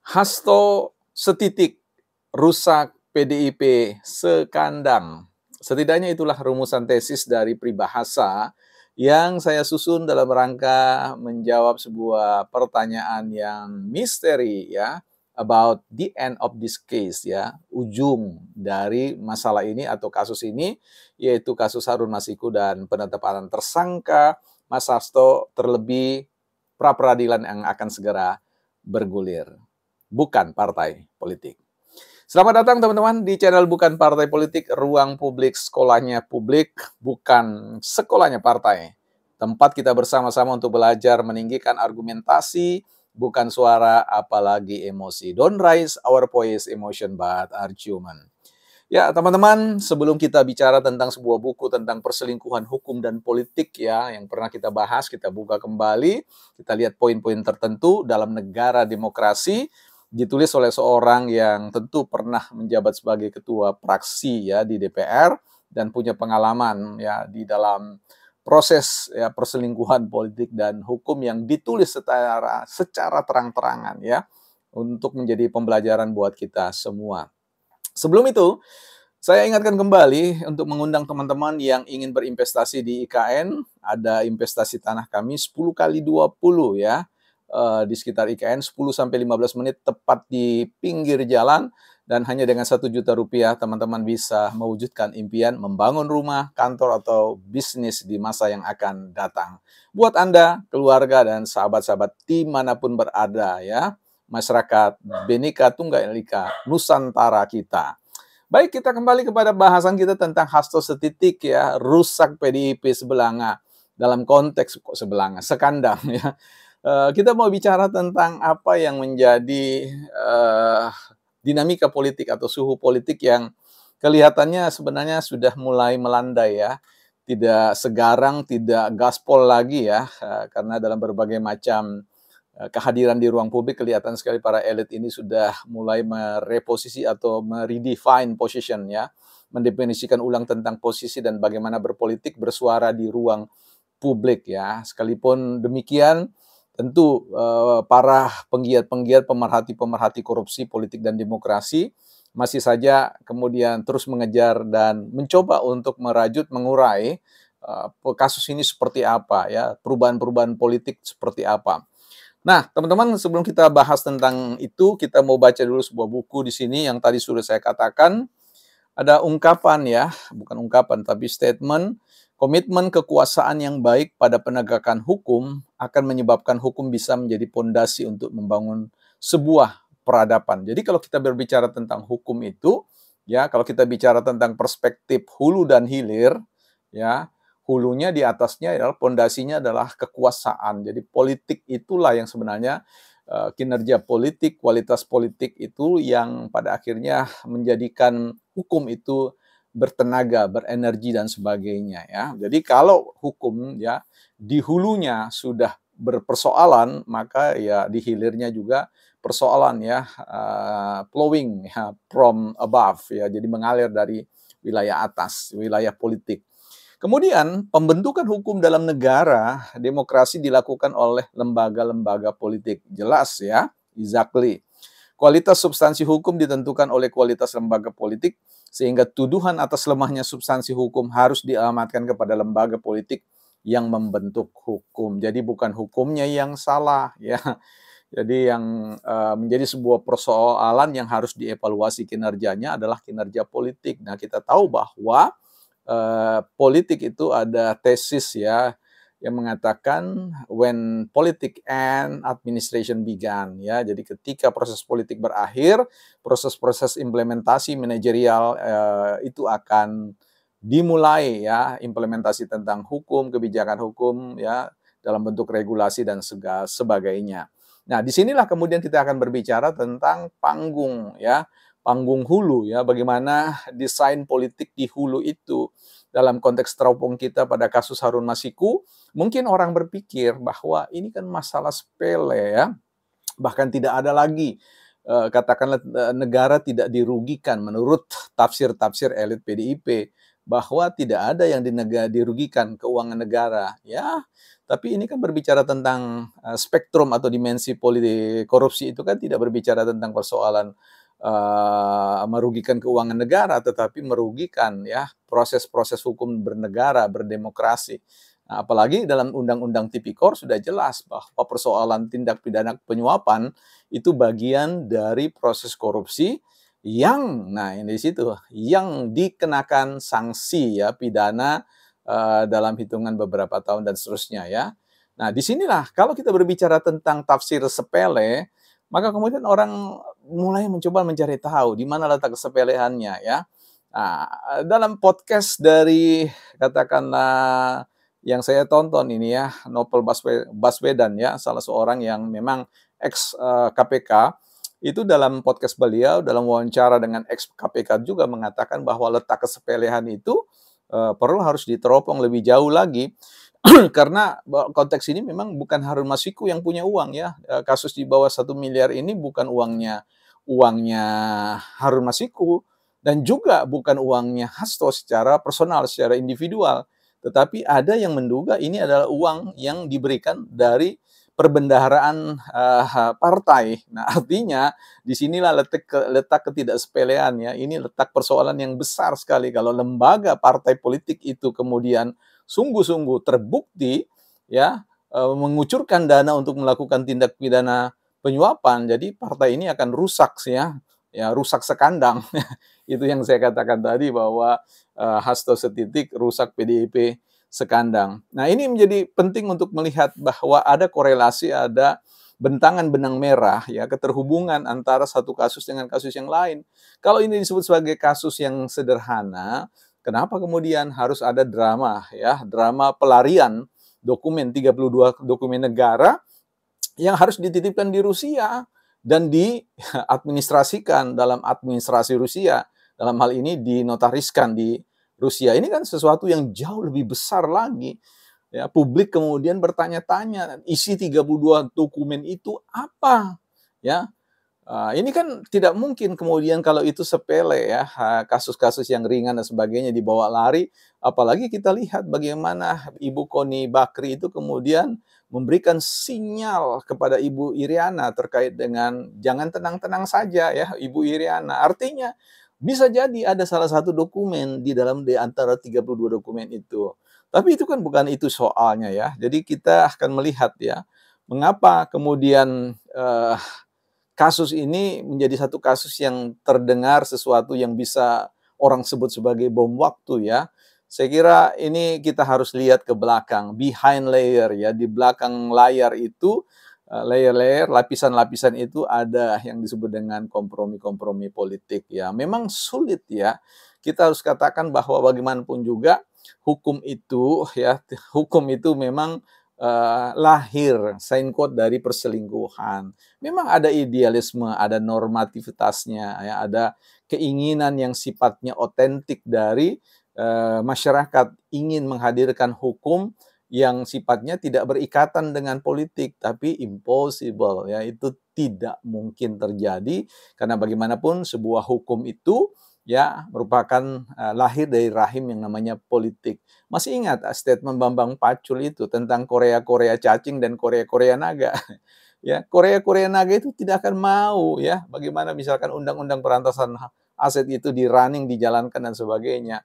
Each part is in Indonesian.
Hasto setitik, rusak PDIP sekandang. Setidaknya itulah rumusan tesis dari peribahasa yang saya susun dalam rangka menjawab sebuah pertanyaan yang misteri ya, about the end of this case ya, ujung dari masalah ini atau kasus ini, yaitu kasus Harun Masiku dan penetapan tersangka Mas Hasto, terlebih pra-peradilan yang akan segera bergulir. Bukan partai politik. Selamat datang teman-teman di channel Bukan Partai Politik, ruang publik sekolahnya publik, bukan sekolahnya partai. Tempat kita bersama-sama untuk belajar meninggikan argumentasi, bukan suara apalagi emosi. Don't raise our voice emotion but argument. Ya, teman-teman, sebelum kita bicara tentang sebuah buku tentang perselingkuhan hukum dan politik ya, yang pernah kita bahas, kita buka kembali, kita lihat poin-poin tertentu dalam negara demokrasi, ditulis oleh seorang yang tentu pernah menjabat sebagai ketua fraksi ya di DPR dan punya pengalaman ya di dalam proses ya perselingkuhan politik dan hukum yang ditulis secara terang-terangan ya untuk menjadi pembelajaran buat kita semua. Sebelum itu, saya ingatkan kembali untuk mengundang teman-teman yang ingin berinvestasi di IKN, ada investasi tanah kami 10 kali 20 ya, di sekitar IKN 10-15 menit tepat di pinggir jalan, dan hanya dengan 1 juta rupiah teman-teman bisa mewujudkan impian membangun rumah, kantor, atau bisnis di masa yang akan datang. Buat Anda, keluarga, dan sahabat-sahabat dimanapun berada ya, masyarakat Bhinneka Tunggal Ika Nusantara kita. Baik, kita kembali kepada bahasan kita tentang Hasto setitik ya, rusak PDIP sebelanga. Dalam konteks kok sebelanga, sekandang ya. Kita mau bicara tentang apa yang menjadi dinamika politik atau suhu politik yang kelihatannya sebenarnya sudah mulai melandai ya. Tidak segarang, tidak gaspol lagi ya, karena dalam berbagai macam kehadiran di ruang publik kelihatan sekali para elit ini sudah mulai mereposisi atau meredefine position ya, mendefinisikan ulang tentang posisi dan bagaimana berpolitik bersuara di ruang publik ya. Sekalipun demikian, tentu para penggiat-penggiat pemerhati-pemerhati korupsi politik dan demokrasi masih saja kemudian terus mengejar dan mencoba untuk merajut, mengurai kasus ini seperti apa ya, perubahan-perubahan politik seperti apa. Nah, teman-teman, sebelum kita bahas tentang itu, kita mau baca dulu sebuah buku di sini yang tadi sudah saya katakan. Ada ungkapan ya, bukan ungkapan, tapi statement, komitmen kekuasaan yang baik pada penegakan hukum akan menyebabkan hukum bisa menjadi pondasi untuk membangun sebuah peradaban. Jadi kalau kita berbicara tentang hukum itu, ya kalau kita bicara tentang perspektif hulu dan hilir, ya hulunya di atasnya adalah pondasinya adalah kekuasaan. Jadi politik itulah yang sebenarnya kinerja politik, kualitas politik itu yang pada akhirnya menjadikan hukum itu bertenaga, berenergi dan sebagainya ya. Jadi kalau hukum ya di hulunya sudah berpersoalan, maka ya di hilirnya juga persoalan ya, flowing ya, from above ya. Jadi mengalir dari wilayah atas, wilayah politik. Kemudian, pembentukan hukum dalam negara demokrasi dilakukan oleh lembaga-lembaga politik. Jelas ya, exactly. Kualitas substansi hukum ditentukan oleh kualitas lembaga politik, sehingga tuduhan atas lemahnya substansi hukum harus dialamatkan kepada lembaga politik yang membentuk hukum. Jadi bukan hukumnya yang salah ya. Jadi yang menjadi sebuah persoalan yang harus dievaluasi kinerjanya adalah kinerja politik. Nah, kita tahu bahwa politik itu ada tesis ya yang mengatakan when politic end, administration began ya. Jadi ketika proses politik berakhir, proses-proses implementasi manajerial itu akan dimulai ya, implementasi tentang hukum, kebijakan hukum ya dalam bentuk regulasi dan sebagainya. Nah, disinilah kemudian kita akan berbicara tentang panggung ya, panggung hulu ya, bagaimana desain politik di hulu itu. Dalam konteks teropong kita pada kasus Harun Masiku, mungkin orang berpikir bahwa ini kan masalah sepele ya, bahkan tidak ada lagi katakanlah negara tidak dirugikan menurut tafsir-tafsir elit PDIP. bahwa tidak ada yang dirugikan keuangan negara. Ya, tapi ini kan berbicara tentang spektrum atau dimensi politik korupsi itu kan tidak berbicara tentang persoalan merugikan keuangan negara, tetapi merugikan ya proses-proses hukum bernegara, berdemokrasi. Nah, apalagi dalam Undang-Undang Tipikor sudah jelas bahwa persoalan tindak pidana penyuapan itu bagian dari proses korupsi yang, nah ini di situ, yang dikenakan sanksi ya pidana dalam hitungan beberapa tahun dan seterusnya ya. Nah, disinilah kalau kita berbicara tentang tafsir sepele, maka kemudian orang mulai mencoba mencari tahu di mana letak kesepeleannya ya. Nah, dalam podcast dari katakanlah yang saya tonton ini ya, Novel Baswedan ya, salah seorang yang memang ex KPK, itu dalam podcast beliau, dalam wawancara dengan ex KPK juga mengatakan bahwa letak kesepelehan itu perlu harus diteropong lebih jauh lagi. Karena konteks ini memang bukan Harun Masiku yang punya uang ya. Kasus di bawah 1 miliar ini bukan uangnya Harun Masiku dan juga bukan uangnya Hasto secara personal, secara individual. Tetapi ada yang menduga ini adalah uang yang diberikan dari perbendaharaan partai. Nah, artinya disinilah letak ketidaksepelean ya. Ini letak persoalan yang besar sekali kalau lembaga partai politik itu kemudian sungguh-sungguh terbukti ya mengucurkan dana untuk melakukan tindak pidana penyuapan. Jadi partai ini akan rusak ya, rusak sekandang. Itu yang saya katakan tadi bahwa Hasto setitik rusak PDIP sekandang. Nah, ini menjadi penting untuk melihat bahwa ada korelasi, ada bentangan benang merah ya, keterhubungan antara satu kasus dengan kasus yang lain. Kalau ini disebut sebagai kasus yang sederhana, kenapa kemudian harus ada drama ya, drama pelarian dokumen 32 dokumen negara yang harus dititipkan di Rusia dan diadministrasikan dalam administrasi Rusia. Dalam hal ini dinotariskan di Rusia. Ini kan sesuatu yang jauh lebih besar lagi. Ya, publik kemudian bertanya-tanya, isi 32 dokumen itu apa? Ya, ini kan tidak mungkin kemudian kalau itu sepele ya, kasus-kasus yang ringan dan sebagainya dibawa lari, apalagi kita lihat bagaimana Ibu Koni Bakri itu kemudian memberikan sinyal kepada Ibu Iriana terkait dengan jangan tenang-tenang saja ya Ibu Iriana. Artinya bisa jadi ada salah satu dokumen di antara 32 dokumen itu. Tapi itu kan bukan itu soalnya ya. Jadi kita akan melihat ya, mengapa kemudian kasus ini menjadi satu kasus yang terdengar sesuatu yang bisa orang sebut sebagai bom waktu ya. Saya kira ini kita harus lihat ke belakang, behind layer ya, di belakang layar itu, layer-layer, lapisan-lapisan itu ada yang disebut dengan kompromi-kompromi politik ya. Memang sulit ya, kita harus katakan bahwa bagaimanapun juga hukum itu memang lahir, sign quote dari perselingkuhan. Memang ada idealisme, ada normativitasnya, ya, ada keinginan yang sifatnya otentik dari masyarakat ingin menghadirkan hukum yang sifatnya tidak berikatan dengan politik, tapi impossible, ya itu tidak mungkin terjadi karena bagaimanapun sebuah hukum itu ya merupakan lahir dari rahim yang namanya politik. Masih ingat statement Bambang Pacul itu tentang Korea-Korea cacing dan Korea-Korea naga? Ya, Korea-Korea naga itu tidak akan mau ya bagaimana misalkan undang-undang perampasan aset itu di-running, dijalankan dan sebagainya.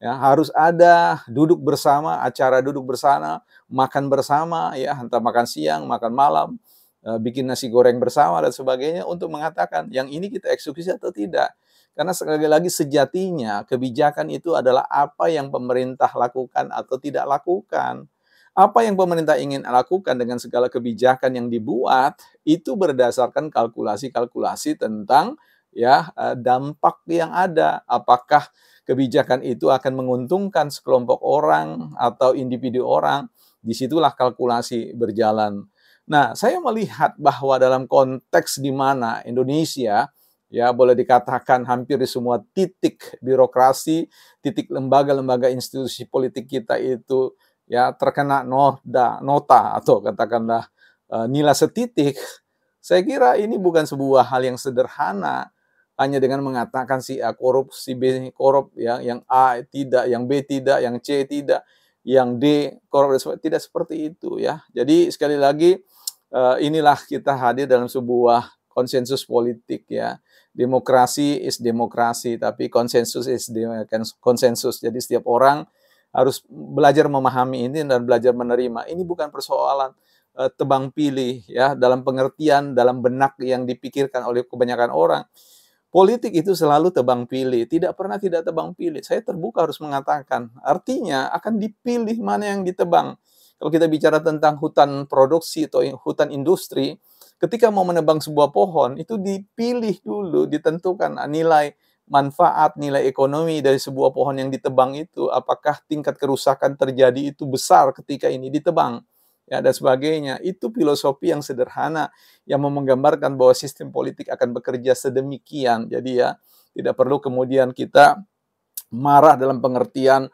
Ya, harus ada duduk bersama, acara duduk bersama, makan bersama ya, entah makan siang, makan malam, bikin nasi goreng bersama dan sebagainya untuk mengatakan yang ini kita eksekusi atau tidak. Karena sekali lagi sejatinya kebijakan itu adalah apa yang pemerintah lakukan atau tidak lakukan. Apa yang pemerintah ingin lakukan dengan segala kebijakan yang dibuat itu berdasarkan kalkulasi-kalkulasi tentang ya dampak yang ada. Apakah kebijakan itu akan menguntungkan sekelompok orang atau individu orang? Disitulah kalkulasi berjalan. Nah, saya melihat bahwa dalam konteks di mana Indonesia ya boleh dikatakan hampir di semua titik birokrasi, titik lembaga-lembaga institusi politik kita itu ya terkena nota atau katakanlah nilai setitik. Saya kira ini bukan sebuah hal yang sederhana. hanya dengan mengatakan si A korup, si B korup, ya, yang A tidak, yang B tidak, yang C tidak, yang D korup, tidak seperti itu ya. Jadi sekali lagi inilah kita hadir dalam sebuah konsensus politik ya. Demokrasi is demokrasi, tapi konsensus is konsensus. Jadi setiap orang harus belajar memahami ini dan belajar menerima. Ini bukan persoalan tebang pilih ya, dalam pengertian, dalam benak yang dipikirkan oleh kebanyakan orang. Politik itu selalu tebang pilih, tidak pernah tidak tebang pilih. Saya terbuka harus mengatakan, artinya akan dipilih mana yang ditebang. Kalau kita bicara tentang hutan produksi atau hutan industri, ketika mau menebang sebuah pohon, itu dipilih dulu, ditentukan nilai manfaat, nilai ekonomi dari sebuah pohon yang ditebang itu, apakah tingkat kerusakan terjadi itu besar ketika ini ditebang, ya, dan sebagainya. Itu filosofi yang sederhana yang menggambarkan bahwa sistem politik akan bekerja sedemikian. Jadi ya, tidak perlu kemudian kita marah dalam pengertian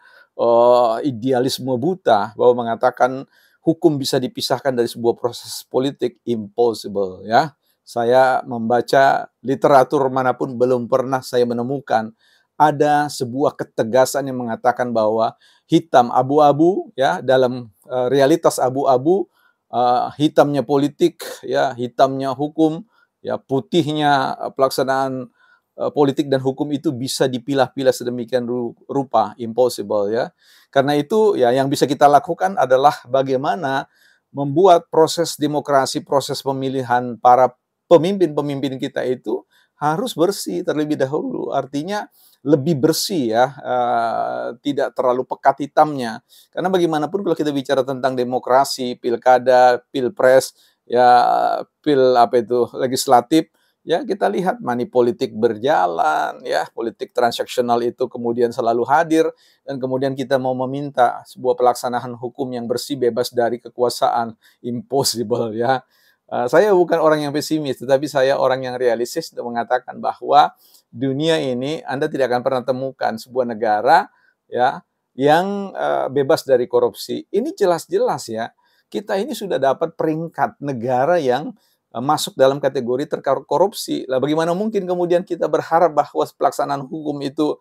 idealisme buta bahwa mengatakan hukum bisa dipisahkan dari sebuah proses politik. Impossible ya. Saya membaca literatur manapun belum pernah saya menemukan ada sebuah ketegasan yang mengatakan bahwa hitam abu-abu ya, dalam realitas abu-abu, hitamnya politik ya, hitamnya hukum ya, putihnya pelaksanaan politik dan hukum itu bisa dipilah-pilah sedemikian rupa. Impossible ya. Karena itu ya, yang bisa kita lakukan adalah bagaimana membuat proses demokrasi, proses pemilihan para pemimpin-pemimpin kita itu harus bersih terlebih dahulu. Artinya lebih bersih ya, tidak terlalu pekat hitamnya. Karena bagaimanapun kalau kita bicara tentang demokrasi, pilkada, pilpres, ya, legislatif, ya kita lihat money politik berjalan, ya politik transaksional itu kemudian selalu hadir, dan kemudian kita mau meminta sebuah pelaksanaan hukum yang bersih, bebas dari kekuasaan. Impossible ya. Saya bukan orang yang pesimis, tetapi saya orang yang realistis untuk mengatakan bahwa dunia ini Anda tidak akan pernah temukan sebuah negara ya yang bebas dari korupsi. Ini jelas-jelas ya, kita ini sudah dapat peringkat negara yang masuk dalam kategori terkorupsi. Lah bagaimana mungkin kemudian kita berharap bahwa pelaksanaan hukum itu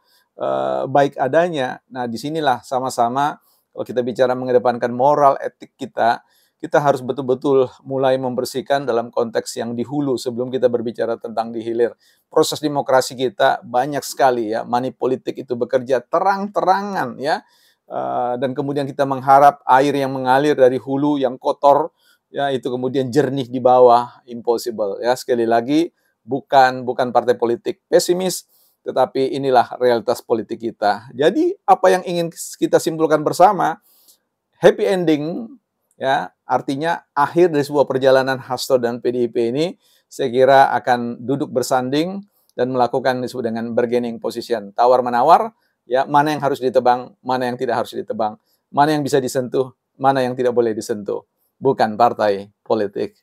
baik adanya. Nah, disinilah sama-sama kalau kita bicara mengedepankan moral etik kita, kita harus betul-betul mulai membersihkan dalam konteks yang di hulu sebelum kita berbicara tentang di hilir. Proses demokrasi kita banyak sekali ya, money politik itu bekerja terang-terangan ya, dan kemudian kita mengharap air yang mengalir dari hulu yang kotor ya itu kemudian jernih di bawah. Impossible ya. Sekali lagi, bukan partai politik pesimis, tetapi inilah realitas politik kita. Jadi apa yang ingin kita simpulkan bersama, happy ending ya, artinya akhir dari sebuah perjalanan Hasto dan PDIP ini saya kira akan duduk bersanding dan melakukan disebut dengan bargaining position, tawar-menawar ya, mana yang harus ditebang, mana yang tidak harus ditebang, mana yang bisa disentuh, mana yang tidak boleh disentuh. Bukan partai politik.